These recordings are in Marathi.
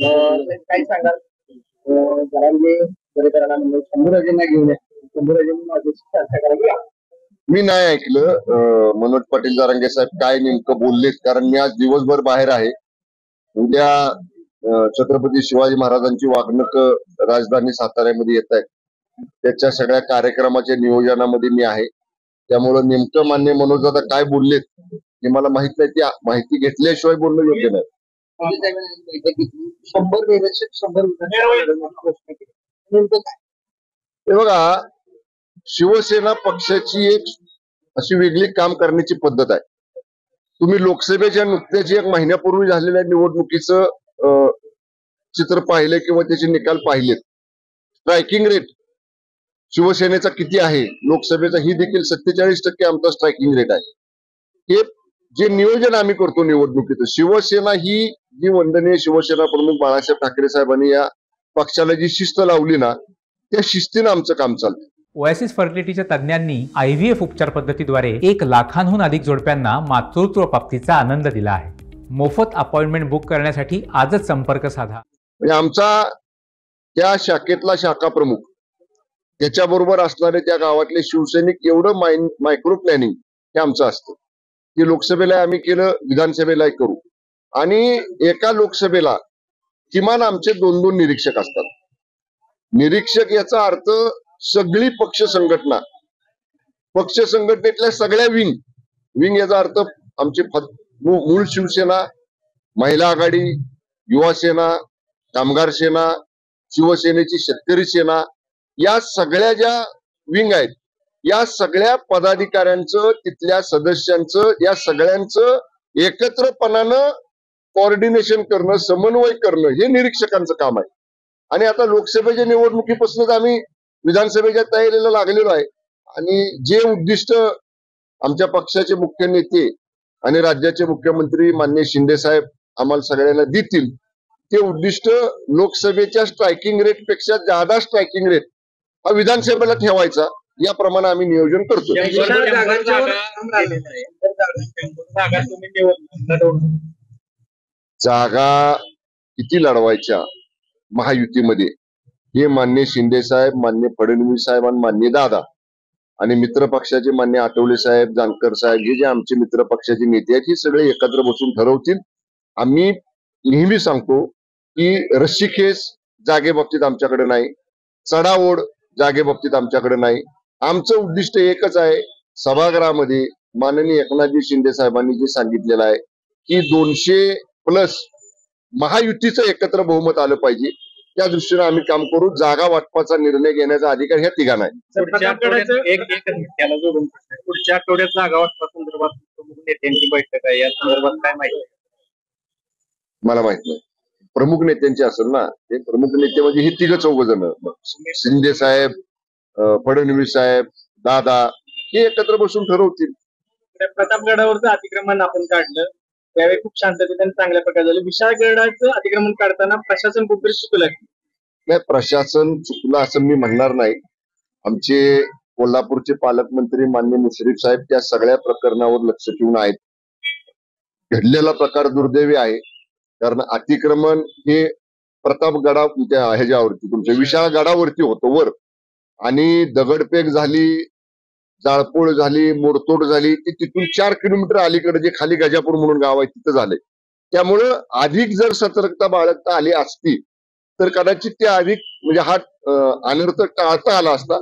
काय सांगाल घरांनी परिकरांना म्हणजे शंभूराजेंना घेऊन शंभूराजेंनी माझ्याशी चर्चा करावी. मी नाही ऐकलं मनोज पाटील जरांगे साहेब काय नेमकं बोललेत, कारण मी आज दिवसभर बाहेर आहे. उद्या छत्रपती शिवाजी महाराजांची वागणूक राजधानी साताऱ्यामध्ये येत आहेत. त्याच्या सगळ्या कार्यक्रमाच्या नियोजनामध्ये मी आहे. त्यामुळं नेमकं मान्य मनोज दादा काय बोललेत हे मला माहित नाही. ती माहिती घेतल्याशिवाय बोलणं योग्य नाही. हे बघा, शिवसेना पक्षाची एक अशी वेगळी काम करण्याची पद्धत आहे. तुम्ही लोकसभेच्या नुकत्याच एक महिन्यापूर्वी झालेल्या निवडणुकीचं चित्र पाहिले किंवा त्याचे निकाल पाहिलेत. स्ट्रायकिंग रेट शिवसेनेचा किती आहे, लोकसभेचा ही देखील 47% आमचा स्ट्रायकिंग रेट आहे. हे जे नियोजन आम्ही करतो निवडणुकीचं, शिवसेना ही जी वंदनीय शिवसेना प्रमुख बाळासाहेब ठाकरे साहेबांनी या पक्षाला जी शिस्त लावली ना, त्या शिस्तीनं आमचं काम चालतं. ओएसिस फर्टिलिटीच्या तज्ज्ञांनी IVF उपचार पद्धतीद्वारे 1 लाखांहून अधिक जोडप्यांना मातृत्व प्राप्तीचा आनंद दिला आहे. मोफत अपॉइंटमेंट बुक करण्यासाठी आजच संपर्क साधा. म्हणजे आमचा त्या शाखेतला शाखा प्रमुख, त्याच्याबरोबर असणारे त्या गावातले शिवसैनिक, एवढं मायक्रो प्लॅनिंग हे आमचं असतं की लोकसभेला आम्ही केलं, विधानसभेला करू. आणि एका लोकसभेला किमान आमचे 2-2 निरीक्षक असतात. निरीक्षक याचा अर्थ सगळी पक्ष संघटनेतल्या सगळ्या विंग याचा अर्थ आमची मूळ शिवसेना, महिला आघाडी, युवा सेना, कामगार सेना, शिवसेनेची शेतकरी सेना, या सगळ्या ज्या विंग आहेत, या सगळ्या पदाधिकाऱ्यांचं, तिथल्या सदस्यांचं, या सगळ्यांचं एकत्रपणानं कोऑर्डिनेशन करणं, समन्वय करणं हे निरीक्षकांचं काम आहे. आणि आता लोकसभेच्या निवडणुकीपासूनच आम्ही विधानसभेच्या तयारीला लागलेलो आहे. आणि जे उद्दिष्ट आमच्या पक्षाचे मुख्य नेते आणि राज्याचे मुख्यमंत्री माननीय शिंदे साहेब आम्हाला सगळ्यांना देतील, ते उद्दिष्ट लोकसभेच्या स्ट्रायकिंग रेट पेक्षा जादा स्ट्रायकिंग रेट हा विधानसभेला ठेवायचा, याप्रमाणे आम्ही नियोजन करतो. जागा किती लढवायच्या महायुतीमध्ये हे मान्य शिंदे साहेब, मान्य फडणवीस साहेब आणि मान्य दादा आणि मित्र पक्षाचे मान्य आठवले साहेब, जानकर साहेब, हे जे आमचे मित्र पक्षाचे नेते आहेत, हे सगळे एकत्र बसून ठरवतील. आम्ही नेहमी सांगतो की रस्सीखेच जागेबाबतीत आमच्याकडे नाही, चढाओढ जागेबाबतीत आमच्याकडे नाही. आमचं उद्दिष्ट एकच आहे, सभागृहामध्ये माननीय एकनाथजी शिंदे साहेबांनी जे सांगितलेलं आहे की 200+ महायुतीचं एकत्र बहुमत आलं पाहिजे, त्या दृष्टीने आम्ही काम करू. जागा वाटपाचा निर्णय घेण्याचा अधिकार ह्या तिघांना आहे. पुढच्या आठवड्यात जागा वाटपा संदर्भात नेत्यांची बैठक आहे, या संदर्भात काय माहिती? मला माहित नाही. प्रमुख नेत्यांची असेल ना, ते प्रमुख नेते म्हणजे हे 3-4 जण, शिंदे साहेब, फडणवीस साहेब, दादा, हे एकत्र बसून ठरवतील. प्रतापगडावरचं अतिक्रमण आपण काढलं त्यावेळी खूप शांततेत आणि चांगल्या प्रकारे झालं. विशाळगडाचं अतिक्रमण काढताना प्रशासन कुठेतरी चुकलं नाही. प्रशासन चुकलं असं मी म्हणणार नाही. आमचे कोल्हापूरचे पालकमंत्री माननीय मुश्रीफ साहेब त्या सगळ्या प्रकरणावर लक्ष ठेवून आहेत. घडलेला प्रकार दुर्दैवी आहे, कारण अतिक्रमण हे प्रतापगडा ह्याच्यावरती, तुमच्या विशाळगडावरती होतं वर, आणि दगडफेक झाली, जाळपोळ झाली, मोडतोड झाली, ती तिथून 4 किलोमीटर अलीकडे जे खाली गजापूर म्हणून गाव आहे तिथं झालंय. त्यामुळं अधिक जर सतर्कता बाळगता आली असती तर कदाचित त्या अधिक म्हणजे हा अनर्थ टाळता आला असता.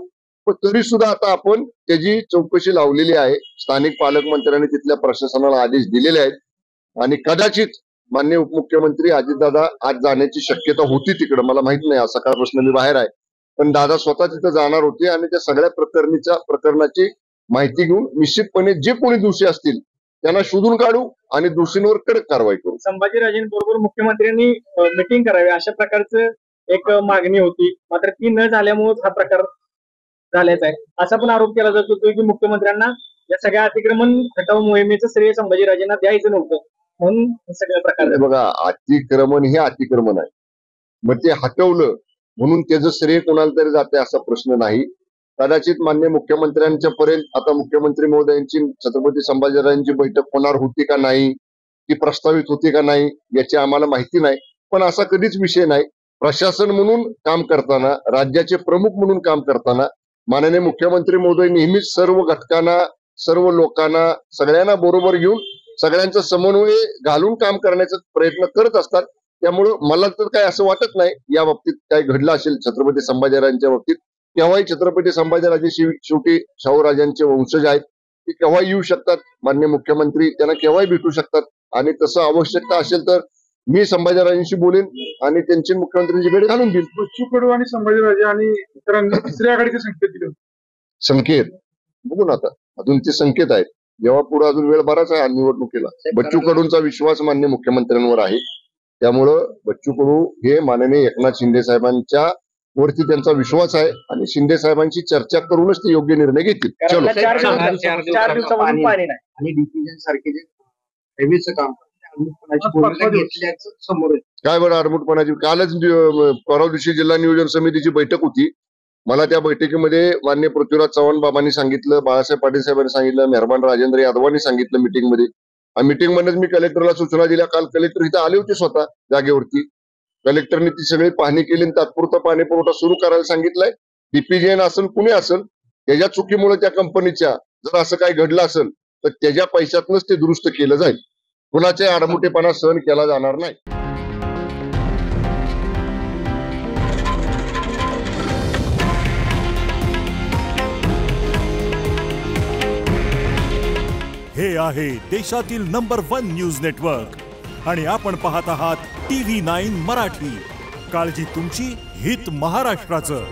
पण तरी सुद्धा आता आपण त्याची चौकशी लावलेली आहे. स्थानिक पालकमंत्र्यांनी तिथल्या प्रशासनाला आदेश दिलेले आहेत आणि कदाचित माननीय उपमुख्यमंत्री अजितदादा आज जाण्याची शक्यता होती तिकडं. मला माहित नाही, सकाळपासून मी बाहेर आहे, पण दादा स्वतः तिथं जाणार होते आणि त्या सगळ्या प्रकरणाची माहिती घेऊन निश्चितपणे जे कोणी दोषी असतील त्यांना शोधून काढू आणि दोषींवर कडक कारवाई करू. संभाजीराजेंबरोबर मुख्यमंत्र्यांनी मीटिंग करावी अशा प्रकारचं एक मागणी होती, मात्र ती न झाल्यामुळे हा प्रकार झाल्याचा आहे असा पण आरोप केला जात होतो की मुख्यमंत्र्यांना या सगळ्या अतिक्रमण हटाव मोहिमेचं श्रेय संभाजीराजेंना द्यायचं नव्हतं म्हणून सगळ्या प्रकार. बघा, अतिक्रमण हे अतिक्रमण आहे, मग ते हटवलं म्हणून त्याचं श्रेय कोणाला तरी जाते असा प्रश्न नाही. कदाचित मान्य मुख्यमंत्र्यांच्या पर्यंत आता मुख्यमंत्री महोदयांची छत्रपती संभाजीराजांची बैठक होणार होती का नाही, ती प्रस्तावित होती का नाही याची आम्हाला माहिती नाही. पण असा कधीच विषय नाही. प्रशासन म्हणून काम करताना, राज्याचे प्रमुख म्हणून काम करताना माननीय मुख्यमंत्री महोदय नेहमीच सर्व घटकांना, सर्व लोकांना, सगळ्यांना बरोबर घेऊन सगळ्यांचा समन्वय घालून काम करण्याचा प्रयत्न करत असतात. त्यामुळं मला तर काय असं वाटत नाही या बाबतीत काय घडलं असेल छत्रपती संभाजीराजांच्या बाबतीत. केव्हाही छत्रपती संभाजीराजे शेवटी शाहूराजांचे वंशज आहेत, ते केव्हा येऊ शकतात. माननीय मुख्यमंत्री त्यांना केव्हाही भेटू शकतात आणि तसं आवश्यकता असेल तर मी संभाजीराजांशी बोलेन आणि त्यांची मुख्यमंत्र्यांची भेट घालून देईल. बच्चू कडू आणि संभाजीराजे आणि इतरांनी तिसऱ्या आघाडीचे संकेत दिले. संकेत बघू ना, आता अजून ते संकेत आहेत. जेव्हा पुढे अजून वेळ बराच आहे निवडणुकीला. बच्चू कडूंचा विश्वास माननीय मुख्यमंत्र्यांवर आहे. त्यामुळं बच्चू कडू हे माननीय एकनाथ शिंदे साहेबांच्या वरती त्यांचा विश्वास आहे आणि शिंदे साहेबांची चर्चा करूनच ते योग्य निर्णय घेतील. चलो. 4 दिवसापासून पाणी नाही आणि डिफ्युजन सारखे जे हेवीचं काम घेतल्याचं समोर काय बरं आरमुटपणाची. कालच परवा दिवशी जिल्हा नियोजन समितीची बैठक होती. मला त्या बैठकीमध्ये माननीय पृथ्वीराज चव्हाण बाबांनी सांगितलं, बाळासाहेब पाटील साहेबांनी सांगितलं, मेहरबान राजेंद्र यादवांनी सांगितलं मीटिंगमध्ये. मीटिंग मध्येच मी कलेक्टरला सूचना दिल्या. काल कलेक्टर इथे आले होते स्वतः जागेवरती. कलेक्टरने ती सगळी पाहणी केली आणि तात्पुरता पाणी पुरवठा सुरू करायला सांगितलंय. डीपीजीएन असेल कुणी असेल त्याच्या चुकीमुळे त्या कंपनीच्या जर असं काही घडलं असेल तर त्याच्या पैशातनच ते दुरुस्त केलं जाईल. कुणाचे आडमुठेपणा सहन केला जाणार नाही. हे आहे देशातील नंबर 1 न्यूज नेटवर्क आणि आपण पाहत आहात TV9 मराठी. काळजी तुमची, हित महाराष्ट्राचं.